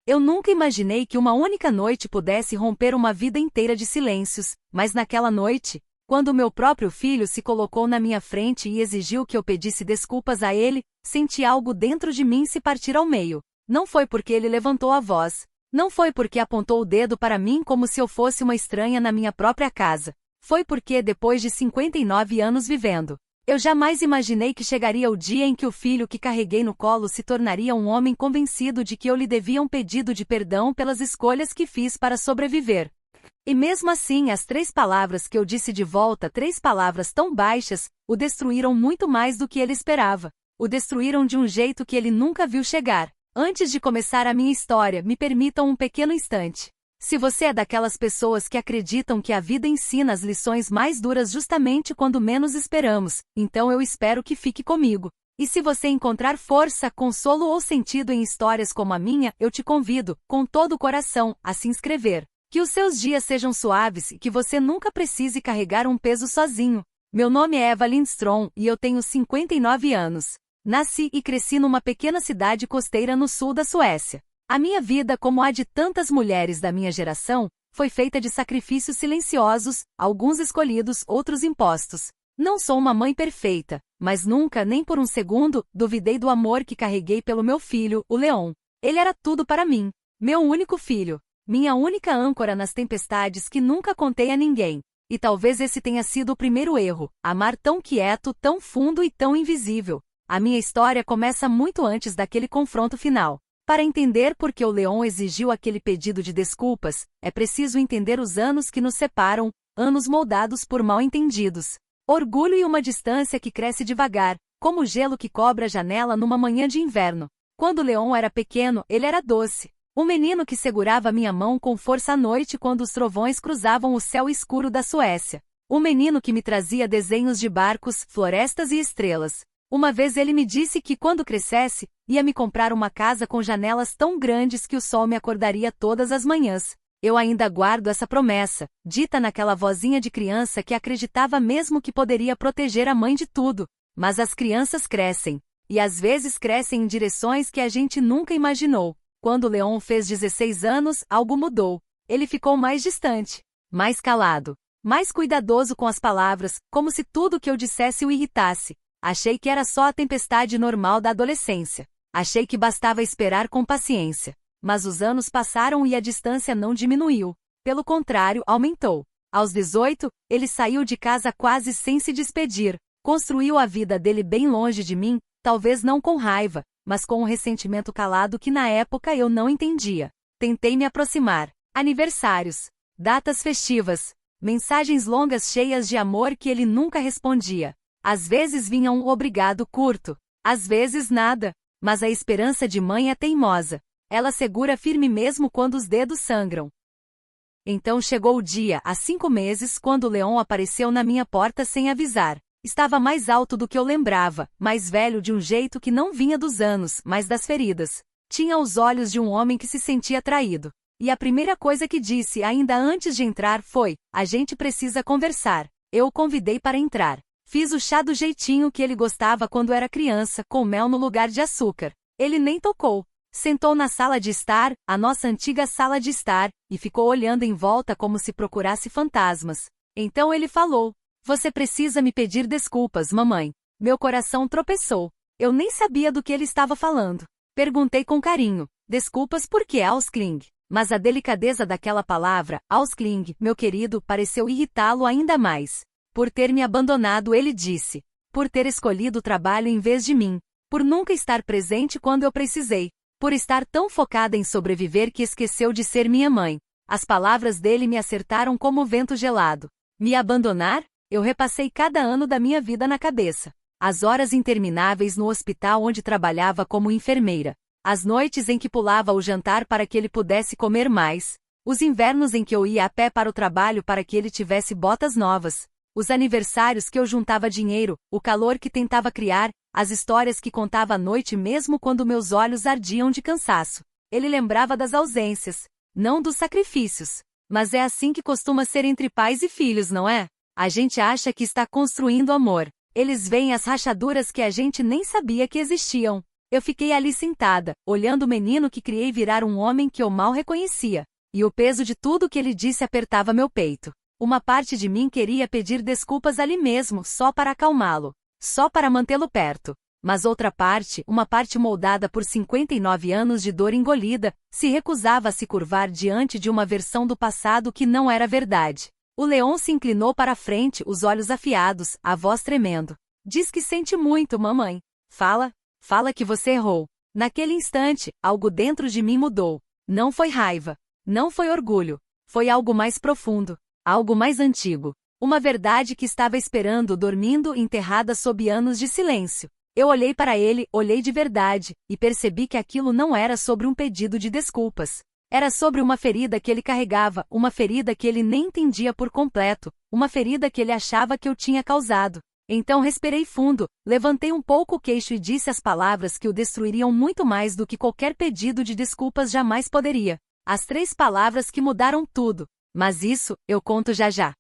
Eu nunca imaginei que uma única noite pudesse romper uma vida inteira de silêncios, mas naquela noite, quando meu próprio filho se colocou na minha frente e exigiu que eu pedisse desculpas a ele, senti algo dentro de mim se partir ao meio. Não foi porque ele levantou a voz. Não foi porque apontou o dedo para mim como se eu fosse uma estranha na minha própria casa. Foi porque, depois de 59 anos vivendo, eu jamais imaginei que chegaria o dia em que o filho que carreguei no colo se tornaria um homem convencido de que eu lhe devia um pedido de perdão pelas escolhas que fiz para sobreviver. E mesmo assim, as 3 palavras que eu disse de volta, 3 palavras tão baixas, o destruíram muito mais do que ele esperava. O destruíram de um jeito que ele nunca viu chegar. Antes de começar a minha história, me permitam um pequeno instante. Se você é daquelas pessoas que acreditam que a vida ensina as lições mais duras justamente quando menos esperamos, então eu espero que fique comigo. E se você encontrar força, consolo ou sentido em histórias como a minha, eu te convido, com todo o coração, a se inscrever. Que os seus dias sejam suaves e que você nunca precise carregar um peso sozinho. Meu nome é Eva Lindström e eu tenho 59 anos. Nasci e cresci numa pequena cidade costeira no sul da Suécia. A minha vida, como a de tantas mulheres da minha geração, foi feita de sacrifícios silenciosos, alguns escolhidos, outros impostos. Não sou uma mãe perfeita, mas nunca, nem por um segundo, duvidei do amor que carreguei pelo meu filho, o Leon. Ele era tudo para mim. Meu único filho. Minha única âncora nas tempestades que nunca contei a ninguém. E talvez esse tenha sido o primeiro erro, amar tão quieto, tão fundo e tão invisível. A minha história começa muito antes daquele confronto final. Para entender por que o Leon exigiu aquele pedido de desculpas, é preciso entender os anos que nos separam, anos moldados por mal-entendidos. Orgulho e uma distância que cresce devagar, como o gelo que cobre a janela numa manhã de inverno. Quando Leon era pequeno, ele era doce. Um menino que segurava minha mão com força à noite quando os trovões cruzavam o céu escuro da Suécia. Um menino que me trazia desenhos de barcos, florestas e estrelas. Uma vez ele me disse que, quando crescesse, ia me comprar uma casa com janelas tão grandes que o sol me acordaria todas as manhãs. Eu ainda guardo essa promessa, dita naquela vozinha de criança que acreditava mesmo que poderia proteger a mãe de tudo. Mas as crianças crescem. E às vezes crescem em direções que a gente nunca imaginou. Quando Leon fez 16 anos, algo mudou. Ele ficou mais distante, mais calado, mais cuidadoso com as palavras, como se tudo que eu dissesse o irritasse. Achei que era só a tempestade normal da adolescência. Achei que bastava esperar com paciência. Mas os anos passaram e a distância não diminuiu. Pelo contrário, aumentou. Aos 18, ele saiu de casa quase sem se despedir. Construiu a vida dele bem longe de mim, talvez não com raiva, mas com um ressentimento calado que na época eu não entendia. Tentei me aproximar. Aniversários, datas festivas, mensagens longas cheias de amor que ele nunca respondia. Às vezes vinha um obrigado curto, às vezes nada, mas a esperança de mãe é teimosa. Ela segura firme mesmo quando os dedos sangram. Então chegou o dia, há 5 meses, quando Leon apareceu na minha porta sem avisar. Estava mais alto do que eu lembrava, mais velho de um jeito que não vinha dos anos, mas das feridas. Tinha os olhos de um homem que se sentia traído. E a primeira coisa que disse ainda antes de entrar foi: "A gente precisa conversar." Eu o convidei para entrar. Fiz o chá do jeitinho que ele gostava quando era criança, com mel no lugar de açúcar. Ele nem tocou. Sentou na sala de estar, a nossa antiga sala de estar, e ficou olhando em volta como se procurasse fantasmas. Então ele falou: "Você precisa me pedir desculpas, mamãe." Meu coração tropeçou. Eu nem sabia do que ele estava falando. Perguntei com carinho: "Desculpas por quê, Auskling?" Mas a delicadeza daquela palavra, Auskling, meu querido, pareceu irritá-lo ainda mais. Por ter me abandonado, ele disse. Por ter escolhido o trabalho em vez de mim. Por nunca estar presente quando eu precisei. Por estar tão focada em sobreviver que esqueceu de ser minha mãe. As palavras dele me acertaram como vento gelado. Me abandonar? Eu repassei cada ano da minha vida na cabeça. As horas intermináveis no hospital onde trabalhava como enfermeira. As noites em que pulava o jantar para que ele pudesse comer mais. Os invernos em que eu ia a pé para o trabalho para que ele tivesse botas novas. Os aniversários que eu juntava dinheiro, o calor que tentava criar, as histórias que contava à noite mesmo quando meus olhos ardiam de cansaço. Ele lembrava das ausências, não dos sacrifícios. Mas é assim que costuma ser entre pais e filhos, não é? A gente acha que está construindo amor. Eles veem as rachaduras que a gente nem sabia que existiam. Eu fiquei ali sentada, olhando o menino que criei virar um homem que eu mal reconhecia. E o peso de tudo que ele disse apertava meu peito. Uma parte de mim queria pedir desculpas ali mesmo, só para acalmá-lo. Só para mantê-lo perto. Mas outra parte, uma parte moldada por 59 anos de dor engolida, se recusava a se curvar diante de uma versão do passado que não era verdade. O leão se inclinou para a frente, os olhos afiados, a voz tremendo. Diz que sente muito, mamãe. Fala que você errou. Naquele instante, algo dentro de mim mudou. Não foi raiva. Não foi orgulho. Foi algo mais profundo. Algo mais antigo. Uma verdade que estava esperando, dormindo, enterrada sob anos de silêncio. Eu olhei para ele, olhei de verdade, e percebi que aquilo não era sobre um pedido de desculpas. Era sobre uma ferida que ele carregava, uma ferida que ele nem entendia por completo, uma ferida que ele achava que eu tinha causado. Então respirei fundo, levantei um pouco o queixo e disse as palavras que o destruiriam muito mais do que qualquer pedido de desculpas jamais poderia. As 3 palavras que mudaram tudo. Mas isso, eu conto já já.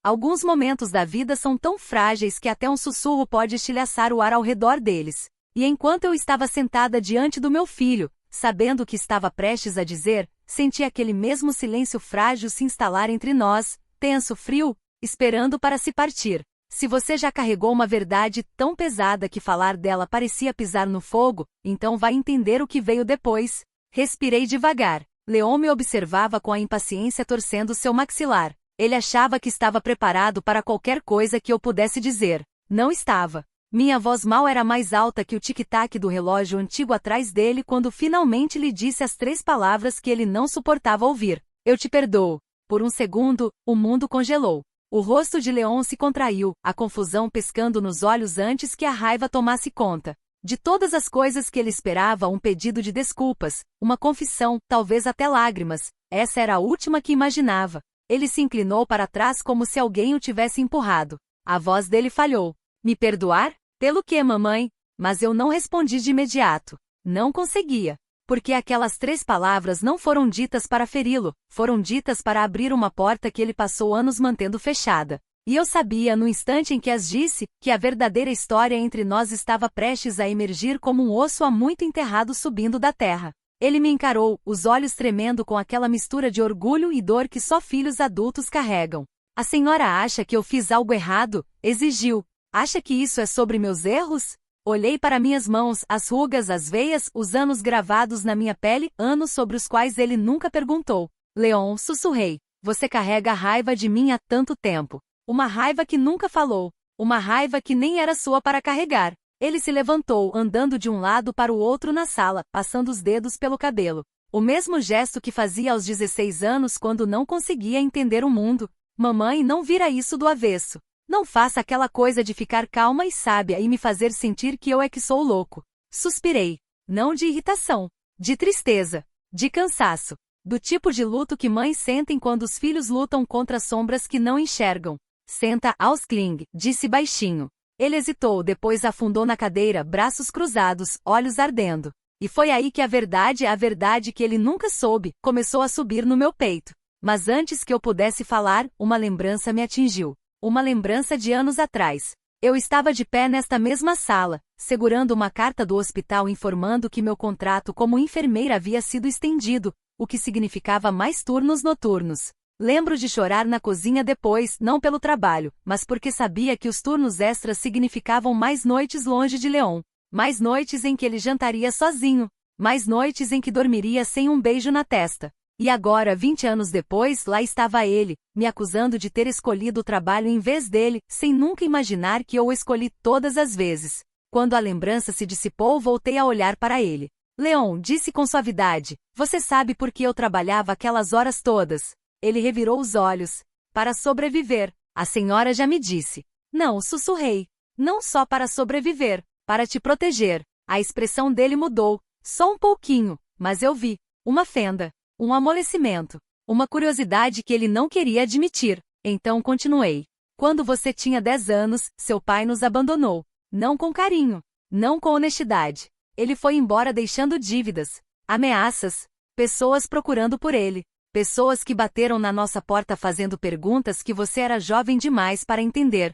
Alguns momentos da vida são tão frágeis que até um sussurro pode estilhaçar o ar ao redor deles. E enquanto eu estava sentada diante do meu filho, sabendo o que estava prestes a dizer, senti aquele mesmo silêncio frágil se instalar entre nós, tenso, frio, esperando para se partir. Se você já carregou uma verdade tão pesada que falar dela parecia pisar no fogo, então vai entender o que veio depois. Respirei devagar. Leon me observava com a impaciência torcendo seu maxilar. Ele achava que estava preparado para qualquer coisa que eu pudesse dizer. Não estava. Minha voz mal era mais alta que o tic-tac do relógio antigo atrás dele quando finalmente lhe disse as 3 palavras que ele não suportava ouvir. Eu te perdoo. Por um segundo, o mundo congelou. O rosto de Leon se contraiu, a confusão pescando nos olhos antes que a raiva tomasse conta. De todas as coisas que ele esperava, um pedido de desculpas, uma confissão, talvez até lágrimas, essa era a última que imaginava. Ele se inclinou para trás como se alguém o tivesse empurrado. A voz dele falhou. Me perdoar? Pelo quê, mamãe? Mas eu não respondi de imediato. Não conseguia. Porque aquelas 3 palavras não foram ditas para feri-lo, foram ditas para abrir uma porta que ele passou anos mantendo fechada. E eu sabia, no instante em que as disse, que a verdadeira história entre nós estava prestes a emergir como um osso há muito enterrado subindo da terra. Ele me encarou, os olhos tremendo com aquela mistura de orgulho e dor que só filhos adultos carregam. A senhora acha que eu fiz algo errado? Exigiu. Acha que isso é sobre meus erros? Olhei para minhas mãos, as rugas, as veias, os anos gravados na minha pele, anos sobre os quais ele nunca perguntou. Leon, sussurrei. Você carrega a raiva de mim há tanto tempo. Uma raiva que nunca falou. Uma raiva que nem era sua para carregar. Ele se levantou, andando de um lado para o outro na sala, passando os dedos pelo cabelo. O mesmo gesto que fazia aos 16 anos quando não conseguia entender o mundo. Mamãe, não vira isso do avesso. Não faça aquela coisa de ficar calma e sábia e me fazer sentir que eu é que sou louco. Suspirei. Não de irritação. De tristeza. De cansaço. Do tipo de luto que mães sentem quando os filhos lutam contra sombras que não enxergam. Senta, Auskling, disse baixinho. Ele hesitou, depois afundou na cadeira, braços cruzados, olhos ardendo. E foi aí que a verdade que ele nunca soube, começou a subir no meu peito. Mas antes que eu pudesse falar, uma lembrança me atingiu. Uma lembrança de anos atrás. Eu estava de pé nesta mesma sala, segurando uma carta do hospital informando que meu contrato como enfermeira havia sido estendido, o que significava mais turnos noturnos. Lembro de chorar na cozinha depois, não pelo trabalho, mas porque sabia que os turnos extras significavam mais noites longe de Leon. Mais noites em que ele jantaria sozinho. Mais noites em que dormiria sem um beijo na testa. E agora, 20 anos depois, lá estava ele, me acusando de ter escolhido o trabalho em vez dele, sem nunca imaginar que eu o escolhi todas as vezes. Quando a lembrança se dissipou, voltei a olhar para ele. Leon, disse com suavidade, você sabe por que eu trabalhava aquelas horas todas? Ele revirou os olhos. Para sobreviver, a senhora já me disse. Não, sussurrei. Não só para sobreviver, para te proteger. A expressão dele mudou, só um pouquinho, mas eu vi. Uma fenda. Um amolecimento. Uma curiosidade que ele não queria admitir. Então continuei. Quando você tinha 10 anos, seu pai nos abandonou. Não com carinho. Não com honestidade. Ele foi embora deixando dívidas. Ameaças. Pessoas procurando por ele. Pessoas que bateram na nossa porta fazendo perguntas que você era jovem demais para entender.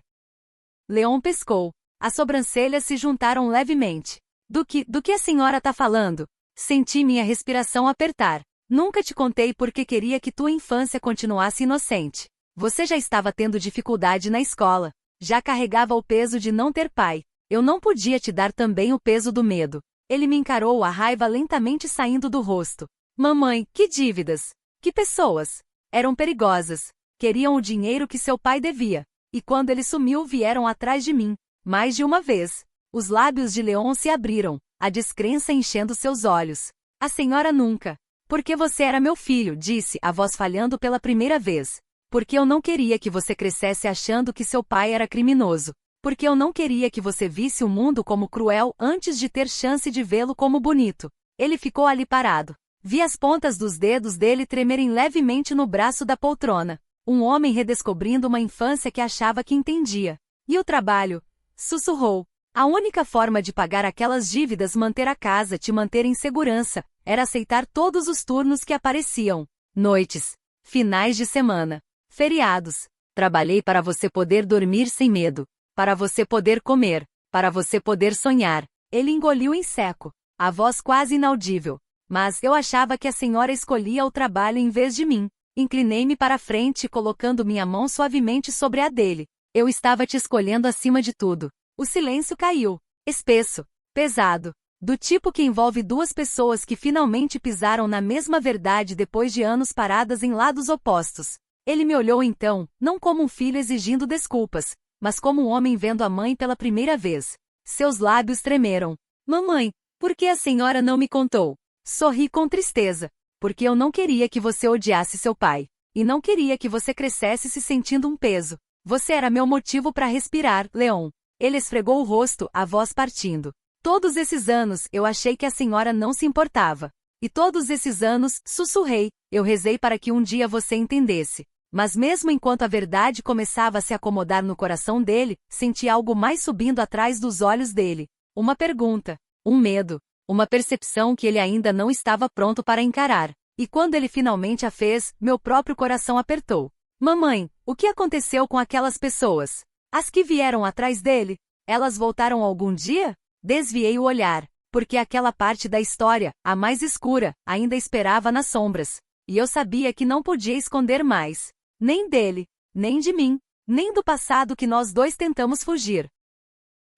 Leon pescou. As sobrancelhas se juntaram levemente. Do que a senhora tá falando? Senti minha respiração apertar. Nunca te contei porque queria que tua infância continuasse inocente. Você já estava tendo dificuldade na escola. Já carregava o peso de não ter pai. Eu não podia te dar também o peso do medo. Ele me encarou, a raiva lentamente saindo do rosto. Mamãe, que dívidas! Que pessoas! Eram perigosas. Queriam o dinheiro que seu pai devia. E quando ele sumiu, vieram atrás de mim. Mais de uma vez. Os lábios de Leon se abriram, a descrença enchendo seus olhos. A senhora nunca. Porque você era meu filho, disse, a voz falhando pela primeira vez. Porque eu não queria que você crescesse achando que seu pai era criminoso. Porque eu não queria que você visse o mundo como cruel antes de ter chance de vê-lo como bonito. Ele ficou ali parado. Vi as pontas dos dedos dele tremerem levemente no braço da poltrona. Um homem redescobrindo uma infância que achava que entendia. E o trabalho? Sussurrou. A única forma de pagar aquelas dívidas, manter a casa, te manter em segurança, era aceitar todos os turnos que apareciam. Noites. Finais de semana. Feriados. Trabalhei para você poder dormir sem medo. Para você poder comer. Para você poder sonhar. Ele engoliu em seco. A voz quase inaudível. Mas eu achava que a senhora escolhia o trabalho em vez de mim. Inclinei-me para a frente, colocando minha mão suavemente sobre a dele. Eu estava te escolhendo acima de tudo. O silêncio caiu. Espesso. Pesado. Do tipo que envolve duas pessoas que finalmente pisaram na mesma verdade depois de anos paradas em lados opostos. Ele me olhou então, não como um filho exigindo desculpas, mas como um homem vendo a mãe pela primeira vez. Seus lábios tremeram. Mamãe, por que a senhora não me contou? Sorri com tristeza. Porque eu não queria que você odiasse seu pai. E não queria que você crescesse se sentindo um peso. Você era meu motivo para respirar, Leon. Ele esfregou o rosto, a voz partindo. Todos esses anos, eu achei que a senhora não se importava. E todos esses anos, sussurrei, eu rezei para que um dia você entendesse. Mas mesmo enquanto a verdade começava a se acomodar no coração dele, senti algo mais subindo atrás dos olhos dele. Uma pergunta. Um medo. Uma percepção que ele ainda não estava pronto para encarar. E quando ele finalmente a fez, meu próprio coração apertou. Mamãe, o que aconteceu com aquelas pessoas? As que vieram atrás dele? Elas voltaram algum dia? Desviei o olhar, porque aquela parte da história, a mais escura, ainda esperava nas sombras. E eu sabia que não podia esconder mais. Nem dele, nem de mim, nem do passado que nós dois tentamos fugir.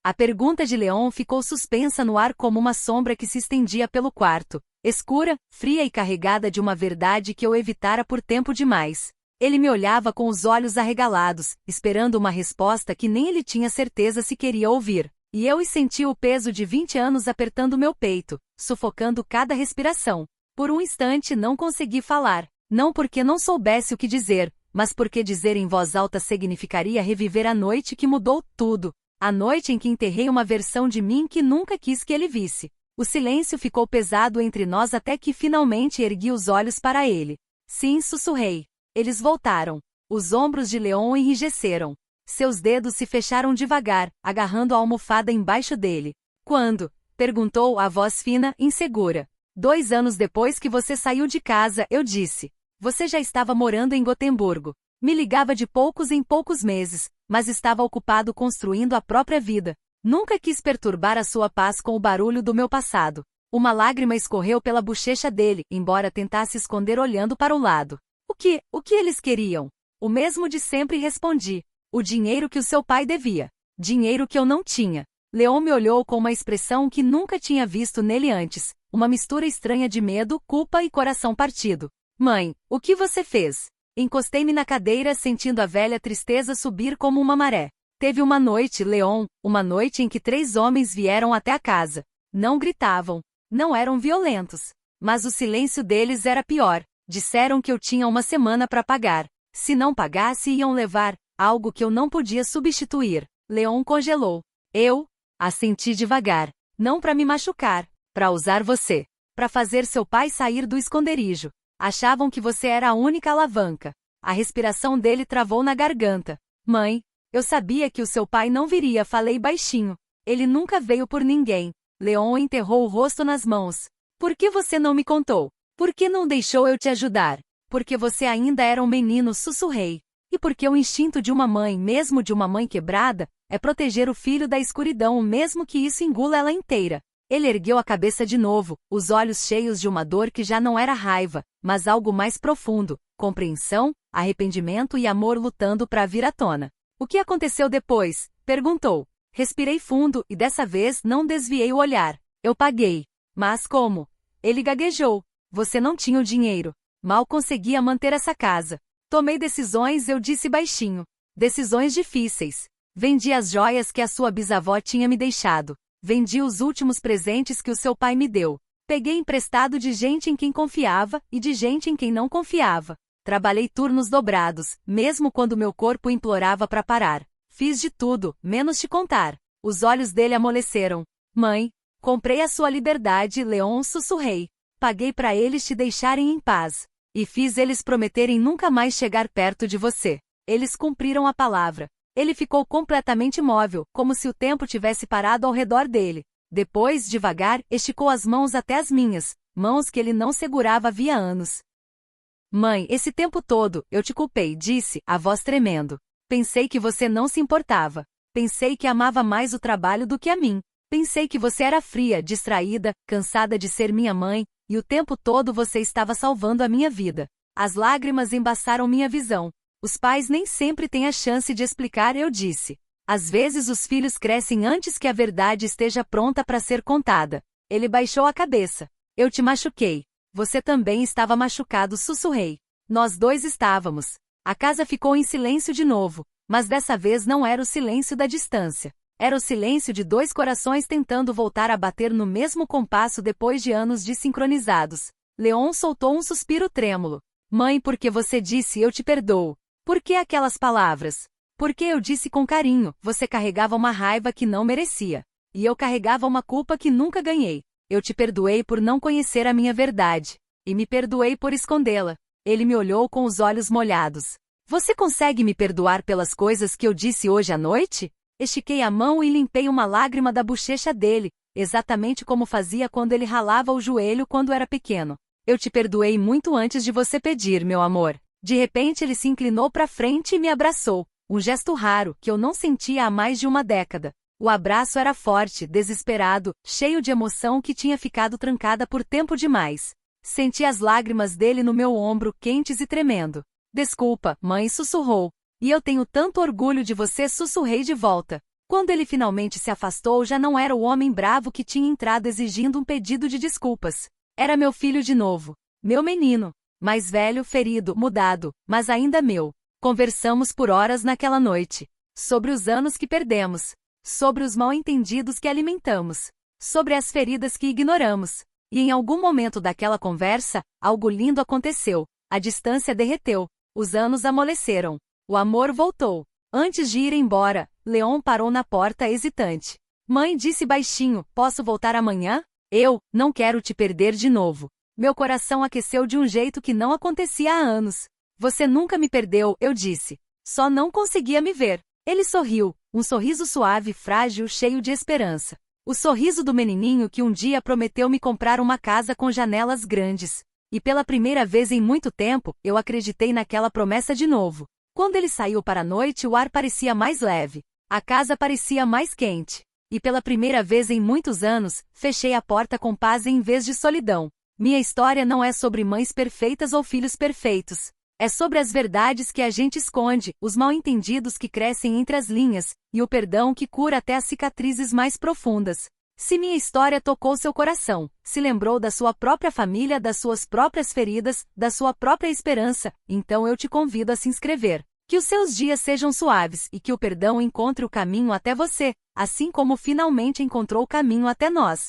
A pergunta de Leon ficou suspensa no ar como uma sombra que se estendia pelo quarto, escura, fria e carregada de uma verdade que eu evitara por tempo demais. Ele me olhava com os olhos arregalados, esperando uma resposta que nem ele tinha certeza se queria ouvir. E eu senti o peso de 20 anos apertando meu peito, sufocando cada respiração. Por um instante não consegui falar, não porque não soubesse o que dizer, mas porque dizer em voz alta significaria reviver a noite que mudou tudo. A noite em que enterrei uma versão de mim que nunca quis que ele visse. O silêncio ficou pesado entre nós até que finalmente ergui os olhos para ele. Sim, sussurrei. Eles voltaram. Os ombros de Leon enrijeceram. Seus dedos se fecharam devagar, agarrando a almofada embaixo dele. Quando? Perguntou a voz fina, insegura. 2 anos depois que você saiu de casa, eu disse. Você já estava morando em Gotemburgo. Me ligava de poucos em poucos meses, mas estava ocupado construindo a própria vida. Nunca quis perturbar a sua paz com o barulho do meu passado. Uma lágrima escorreu pela bochecha dele, embora tentasse esconder olhando para o lado. O que eles queriam? O mesmo de sempre, respondi. O dinheiro que o seu pai devia. Dinheiro que eu não tinha. Leon me olhou com uma expressão que nunca tinha visto nele antes. Uma mistura estranha de medo, culpa e coração partido. Mãe, o que você fez? Encostei-me na cadeira sentindo a velha tristeza subir como uma maré. Teve uma noite, Leon, uma noite em que 3 homens vieram até a casa. Não gritavam. Não eram violentos. Mas o silêncio deles era pior. Disseram que eu tinha uma semana para pagar. Se não pagasse, iam levar algo que eu não podia substituir. Leon congelou. Eu assenti devagar. Não para me machucar. Para usar você. Para fazer seu pai sair do esconderijo. Achavam que você era a única alavanca. A respiração dele travou na garganta. Mãe, eu sabia que o seu pai não viria, falei baixinho. Ele nunca veio por ninguém. Leon enterrou o rosto nas mãos. Por que você não me contou? Por que não deixou eu te ajudar? Porque você ainda era um menino, sussurrei. E porque o instinto de uma mãe, mesmo de uma mãe quebrada, é proteger o filho da escuridão, mesmo que isso engula ela inteira. Ele ergueu a cabeça de novo, os olhos cheios de uma dor que já não era raiva, mas algo mais profundo, compreensão, arrependimento e amor lutando para vir à tona. O que aconteceu depois? Perguntou. Respirei fundo e dessa vez não desviei o olhar. Eu paguei. Mas como? Ele gaguejou. Você não tinha o dinheiro. Mal conseguia manter essa casa. Tomei decisões, eu disse baixinho. Decisões difíceis. Vendi as joias que a sua bisavó tinha me deixado. Vendi os últimos presentes que o seu pai me deu. Peguei emprestado de gente em quem confiava e de gente em quem não confiava. Trabalhei turnos dobrados, mesmo quando meu corpo implorava para parar. Fiz de tudo, menos te contar. Os olhos dele amoleceram. Mãe, comprei a sua liberdade, Leon, sussurrei. Paguei para eles te deixarem em paz. E fiz eles prometerem nunca mais chegar perto de você. Eles cumpriram a palavra. Ele ficou completamente imóvel, como se o tempo tivesse parado ao redor dele. Depois, devagar, esticou as mãos até as minhas, mãos que ele não segurava havia anos. Mãe, esse tempo todo, eu te culpei, disse, a voz tremendo. Pensei que você não se importava. Pensei que amava mais o trabalho do que a mim. Pensei que você era fria, distraída, cansada de ser minha mãe, e o tempo todo você estava salvando a minha vida. As lágrimas embaçaram minha visão. Os pais nem sempre têm a chance de explicar, eu disse. Às vezes os filhos crescem antes que a verdade esteja pronta para ser contada. Ele baixou a cabeça. Eu te machuquei. Você também estava machucado, sussurrei. Nós dois estávamos. A casa ficou em silêncio de novo, mas dessa vez não era o silêncio da distância. Era o silêncio de dois corações tentando voltar a bater no mesmo compasso depois de anos desincronizados. Leon soltou um suspiro trêmulo. Mãe, porque você disse eu te perdoo. Por que aquelas palavras? Porque eu disse com carinho, você carregava uma raiva que não merecia. E eu carregava uma culpa que nunca ganhei. Eu te perdoei por não conhecer a minha verdade. E me perdoei por escondê-la. Ele me olhou com os olhos molhados. Você consegue me perdoar pelas coisas que eu disse hoje à noite? Estiquei a mão e limpei uma lágrima da bochecha dele, exatamente como fazia quando ele ralava o joelho quando era pequeno. Eu te perdoei muito antes de você pedir, meu amor. De repente ele se inclinou para frente e me abraçou. Um gesto raro, que eu não sentia há mais de uma década. O abraço era forte, desesperado, cheio de emoção que tinha ficado trancada por tempo demais. Senti as lágrimas dele no meu ombro, quentes e tremendo. Desculpa, mãe, sussurrou. E eu tenho tanto orgulho de você, sussurrei de volta. Quando ele finalmente se afastou, já não era o homem bravo que tinha entrado exigindo um pedido de desculpas. Era meu filho de novo. Meu menino. Mais velho, ferido, mudado, mas ainda meu. Conversamos por horas naquela noite. Sobre os anos que perdemos. Sobre os mal-entendidos que alimentamos. Sobre as feridas que ignoramos. E em algum momento daquela conversa, algo lindo aconteceu. A distância derreteu. Os anos amoleceram. O amor voltou. Antes de ir embora, Leon parou na porta hesitante. Mãe, disse baixinho, posso voltar amanhã? Eu não quero te perder de novo. Meu coração aqueceu de um jeito que não acontecia há anos. Você nunca me perdeu, eu disse. Só não conseguia me ver. Ele sorriu, um sorriso suave, frágil, cheio de esperança. O sorriso do menininho que um dia prometeu me comprar uma casa com janelas grandes. E pela primeira vez em muito tempo, eu acreditei naquela promessa de novo. Quando ele saiu para a noite, o ar parecia mais leve. A casa parecia mais quente. E pela primeira vez em muitos anos, fechei a porta com paz em vez de solidão. Minha história não é sobre mães perfeitas ou filhos perfeitos. É sobre as verdades que a gente esconde, os mal-entendidos que crescem entre as linhas, e o perdão que cura até as cicatrizes mais profundas. Se minha história tocou seu coração, se lembrou da sua própria família, das suas próprias feridas, da sua própria esperança, então eu te convido a se inscrever. Que os seus dias sejam suaves e que o perdão encontre o caminho até você, assim como finalmente encontrou o caminho até nós.